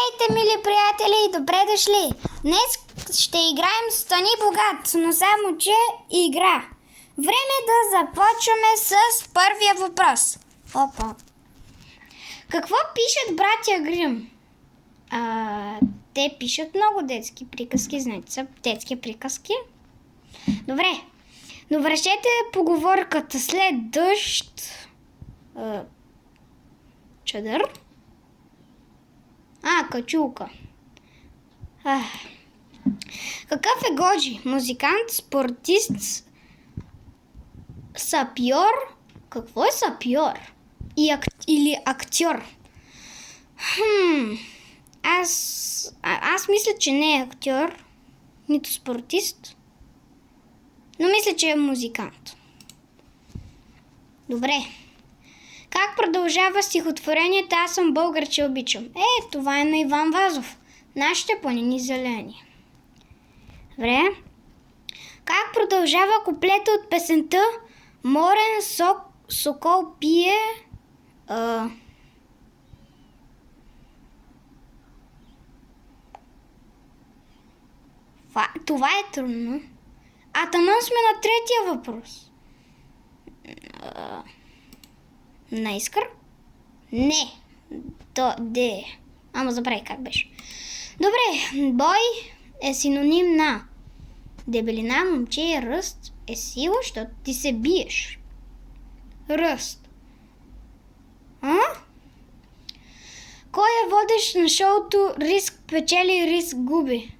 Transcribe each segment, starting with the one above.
Здравейте, мили приятели, и добре дошли! Днес ще играем Стани богат, но само че игра. Време да започваме с първия въпрос. Опа. Какво пишат братя Грим? Те пишат много детски приказки, знаете са детски приказки. Добре, но вършете поговорката след дъжд. Чадър. Качулка. Какъв е Годжи? Музикант, спортист, сапьор? Какво е сапьор? Или актьор? Аз мисля, че не е актьор, нито спортист, но мисля, че е музикант. Добре. Как продължава стихотворението "Аз съм българ, че обичам"? Това е на Иван Вазов. Нашите планини зелени. Добре. Как продължава куплета от песента "Морен сокол пие"? Това е трудно. Тъмън сме на третия въпрос. На Искър? Не. Ама забравих как беше. Добре. Бой е синоним на дебелина, момче, ръст е сила, защото ти се биеш. Ръст. Кой е водещ на шоуто "Риск печели, риск губи"?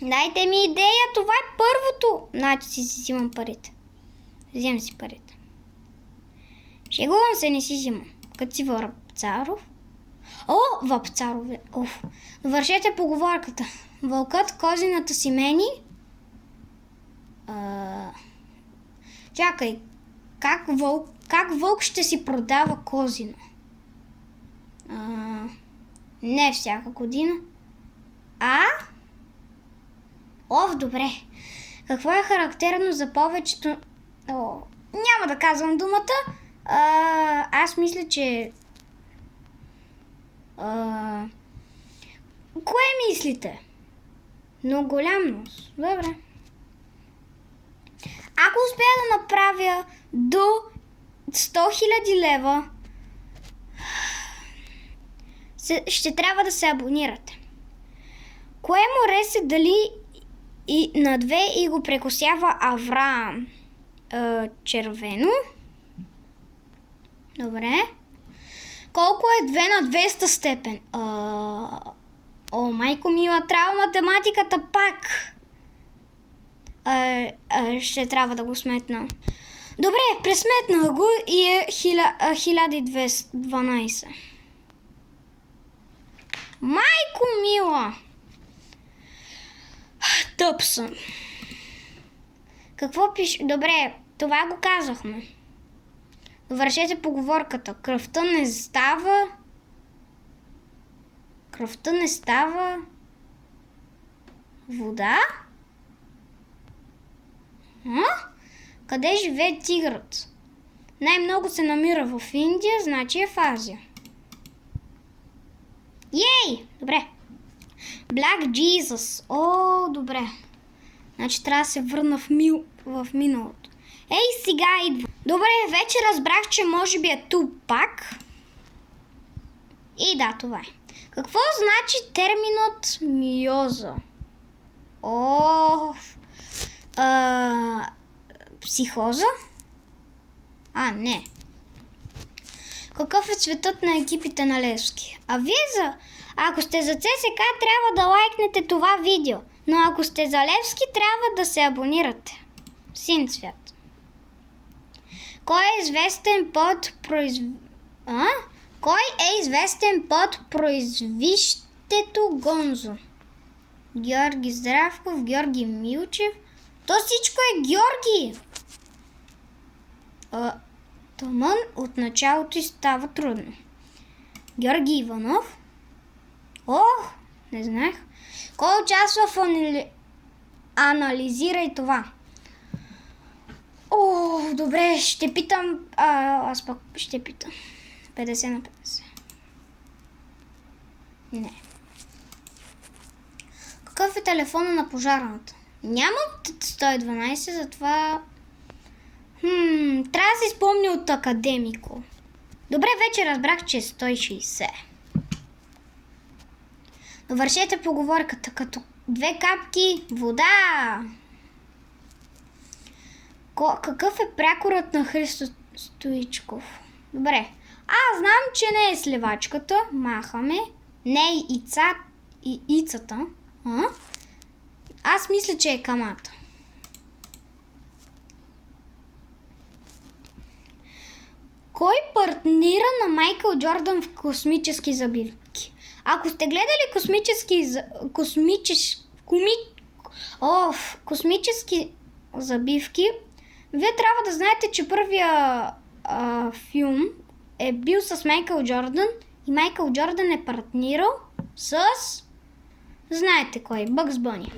Дайте ми идея, това е първото. Значи си взимам парите. Вземам си парите. Шегувам се, не си взимам. Като си Вапцаров. Вапцарове. Вършете поговорката. Вълкът козината си мени. Чакай. Как вълк ще си продава козина? Не всяка година. Добре. Какво е характерно за повечето... Няма да казвам думата. Аз мисля, че... Кое мислите? Но голям нос. Добре. Ако успея да направя до 100 000 лева, ще трябва да се абонирате. Кое море се дали на две и го прекосява Авраам? Червено. Добре. Колко е 2 на 200 степен? Майко мила, трябва математиката пак. Ще трябва да го сметна. Добре, пресметнах го и е 1212. Майко мила! Тъп съм. Какво пише? Добре, това го казахме. Вършете поговорката. Кръвта не става вода? Къде живее тигърът? Най-много се намира в Индия, значи е в Азия. Ей! Добре. Black Jesus. Добре. Значи трябва да се върна в миналото. Сега идва. Добре, вече разбрах, че може би е Тупак. И да, това е. Какво значи терминът миоза? Психоза? Не. Какъв е цветът на екипите на Левски? Ако сте за ЦСКА, трябва да лайкнете това видео. Но ако сте за Левски, трябва да се абонирате. Син цвят. Кой е известен под произвището Гонзо? Георги Здравков, Георги Милчев. То всичко е Георги. Тъмън от началото и става трудно. Георги Иванов. Не знаех. Кой участва в анализирай това? Добре, ще питам. Аз пък ще питам. 50 на 50. Не. Какъв е телефона на пожарната? Няма 112, затова... трябва да се спомня от Академико. Добре, вече разбрах, че е 160. Довършете поговорката като 2 капки вода. Какъв е прякорът на Христо Стоичков? Добре. Знам, че не е сливачката. Махаме. Не е ицата. Аз мисля, че е камата. Кой партнира на Майкъл Джордан в космически забивки? Ако сте гледали космически забивки, вие трябва да знаете, че първия филм е бил с Майкъл Джордан и Майкъл Джордан е партнирал с... Знаете кой? Бъгс Бъни.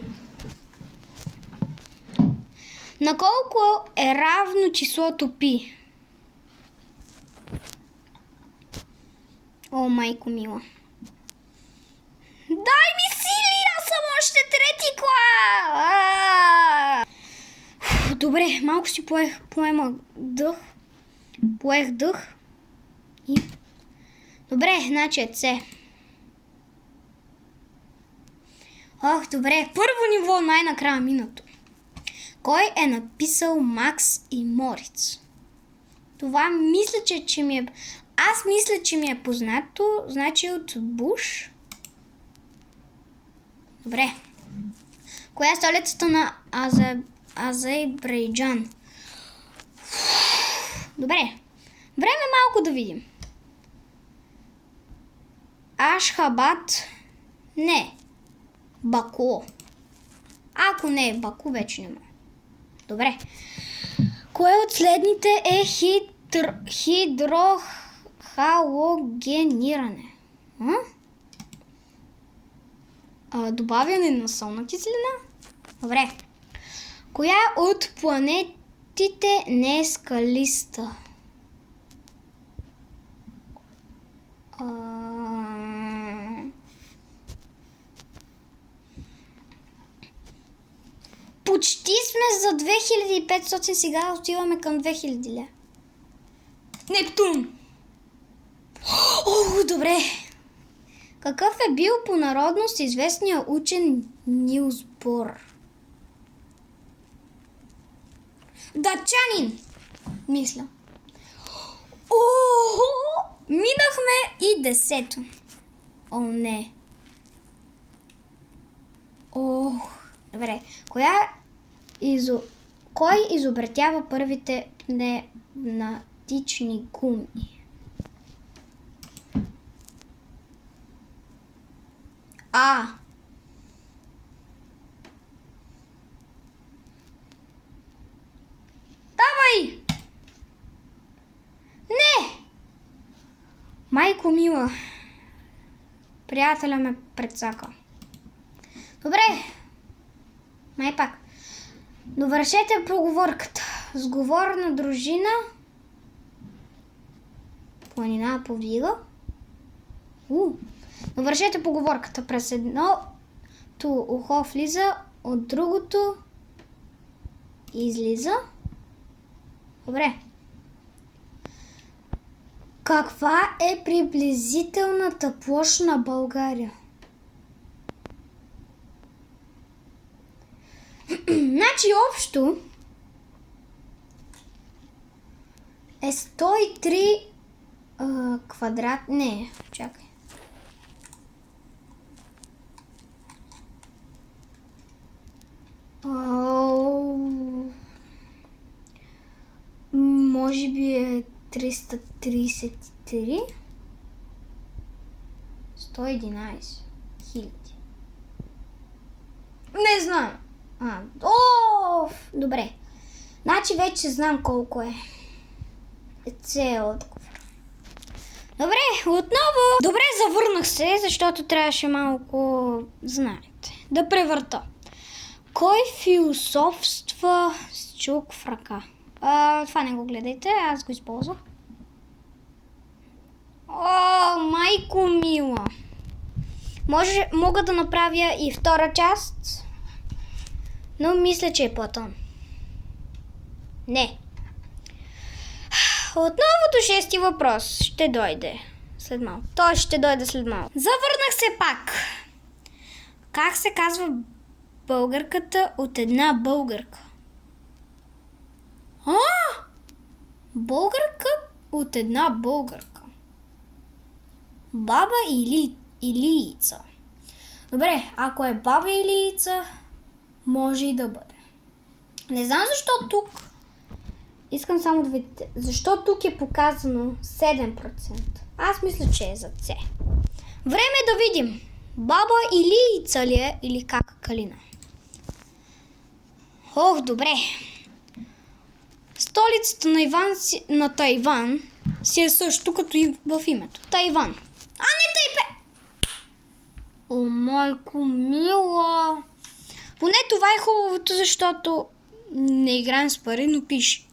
На колко е равно числото пи? О, майко мила. Дай ми сили, аз съм още 3-ти клас! Добре, малко си поех дъх. И... Добре, значи е С. Добре, първо ниво най-накрая минато. Кой е написал Макс и Мориц? Това мисля, че ми е... Аз мисля, че ми е познато, значи от Буш. Добре. Коя е столицата на Азербайджан? Добре. Време малко да видим. Ашхабад? Не. Баку. Ако не е Баку, вече не мога. Добре. Кое от следните е хидрохалогениране? Добавяне на солна киселина? Добре. Коя от планетите не е скалиста? Почти сме за 2500, сега отиваме към 2000 ля. Нептун! Добре. Какъв е бил по народност известният учен Нилс Бор? Датчанин! Мисля. Минахме и 10-то. Не. Добре. Кой изобретява първите пневматични гуми? Давай! Не! Майко мила. Приятеля ме прецака. Добре. Май пак. Довършете поговорката. Сговорна дружина. Планина повдига. Довършете поговорката. През едното ухо влиза, от другото излиза. Добре. Каква е приблизителната площ на България? Значи общо е 103 квадрат... Не, чакай. Може би е 333. 111 хиляди. Не знам. Добре. Значи вече знам колко е. Отговор. Добре, отново. Добре, завърнах се, защото трябваше малко, знаете, да превърта. Кой философства с чук в ръка? Това не го гледайте, аз го използвах. Майко мила. Мога да направя и втора част, но мисля, че е Платон. Не. Отново до 6-ти въпрос ще дойде след малко. Той ще дойде след малко. Завърнах се пак. Как се казва българката от една българка? Българка от една българка. Баба или Илица. Добре, ако е баба Илица, може и да бъде. Не знам защо тук. Искам само да видите. Защо тук е показано 7%? Аз мисля, че е за С. Време е да видим. Баба Илица ли е или кака Калина? Ох, добре. Столицата на Тайван си е също като и в името. Тайван. А не Тайпе! О, майко мила! Поне това е хубавото, защото не играем с пари,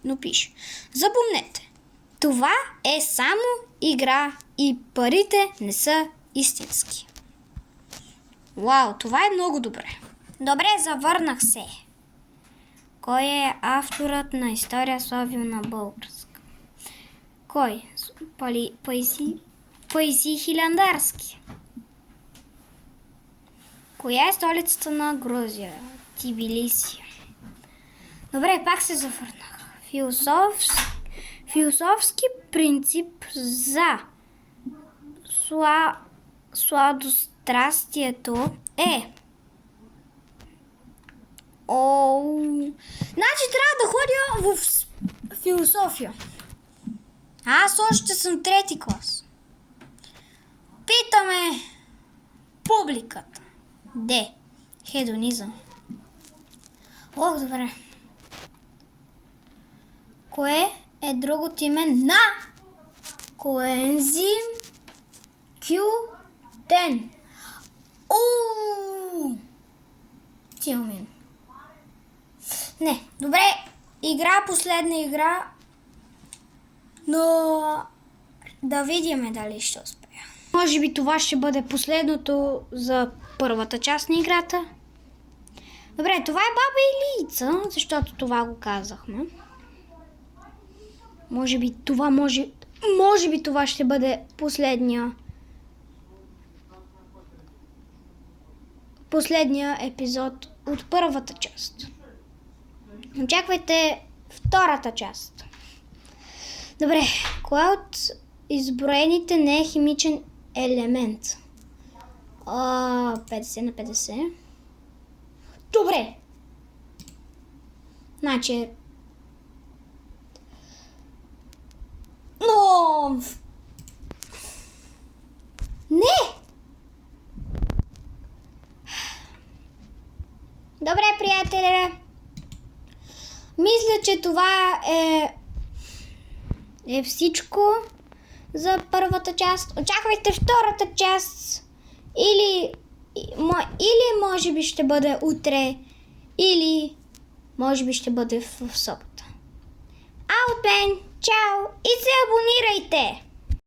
но пише. Запомнете, това е само игра и парите не са истински. Вау, това е много добре. Добре, завърнах се. Кой е авторът на история Славил на българска? Кой? Паисий Хилендарски. Коя е столицата на Грузия? Тбилиси. Добре, пак се завърнах. Философски принцип за сладострастието е... Значи трябва да ходя в философия. Аз още съм 3-ти клас. Питаме публиката. Д. Хедонизъм. Ох, добре. Кое е другото име на коензим Q10? Тиомин. Не, добре. Последна игра. Но да видим дали ще успея. Може би това ще бъде последното за първата част на играта. Добре, това е баба Илица, защото това го казахме. Може би това ще бъде последния епизод от първата част. Очаквайте втората част. Добре, кой от изброените не е химичен елемент? 50 на 50. Добре. Значи... Но... Не! Добре, приятели. Мисля, че това е всичко за първата част. Очаквайте втората част. Или може би ще бъде утре, или може би ще бъде в събота. Аут мен! Чао! И се абонирайте!